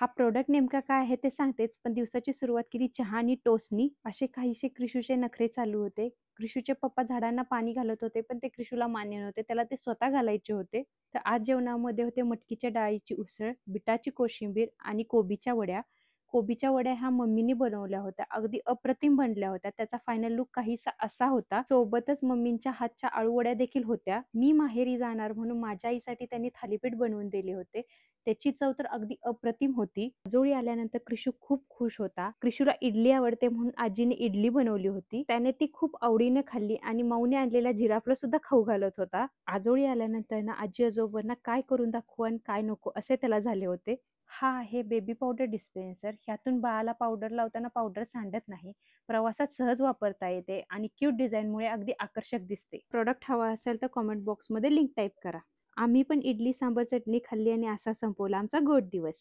हा प्रॉडक्ट नेमका काय आहे ते सांगतेच, पण दिवसाची सुरुवात केली चहा आणि टोस्टनी. असे काहीसे क्रिशूचे नखरे चालू होते. क्रिशूचे पप्पा झाडांना पाणी घालत होते, पण ते क्रिशूला मान्य नव्हते. त्याला ते स्वतः घालायचे होते. तर आज जेवणामध्ये होते मटकीच्या डाळीची उसळ, बिटाची कोशिंबीर आणि कोबीच्या वड्या. कोबीच्या वड्या ह्या मम्मीनी बनवल्या होत्या. अगदी अप्रतिम बनल्या होत्या. त्याचा फायनल लूक काहीसा असा होता. सोबतच मम्मींच्या हातच्या आळू वड्या देखील होत्या. मी माहेरी जाणार म्हणून माझ्या आईसाठी त्यांनी थालीपीठ बनवून दिले होते. त्याची चव तर अगदी अप्रतिम होती. आजोळी आल्यानंतर क्रिशू खूप खुश होता. क्रिशूला इडली आवडते म्हणून आजीने इडली बनवली होती. त्याने ती खूप आवडीने खाल्ली आणि माऊने आणलेल्या जिराफला सुद्धा खाऊ घालत होता. आजोळी आल्यानंतर ना आजी आजोबांना काय करून दाखवू आणि काय नको असे त्याला झाले होते. हा आहे बेबी पावडर डिस्पेन्सर. ह्यातून बाळाला पावडर लावताना पावडर सांडत नाही. प्रवासात सहज वापरता येते आणि क्यूट डिझाईनमुळे अगदी आकर्षक दिसते. प्रोडक्ट हवा असेल तर कॉमेंट बॉक्समध्ये लिंक टाईप करा. आम्ही पण इडली सांबर चटणी खाल्ली आणि असा संपवला आमचा गोड दिवस.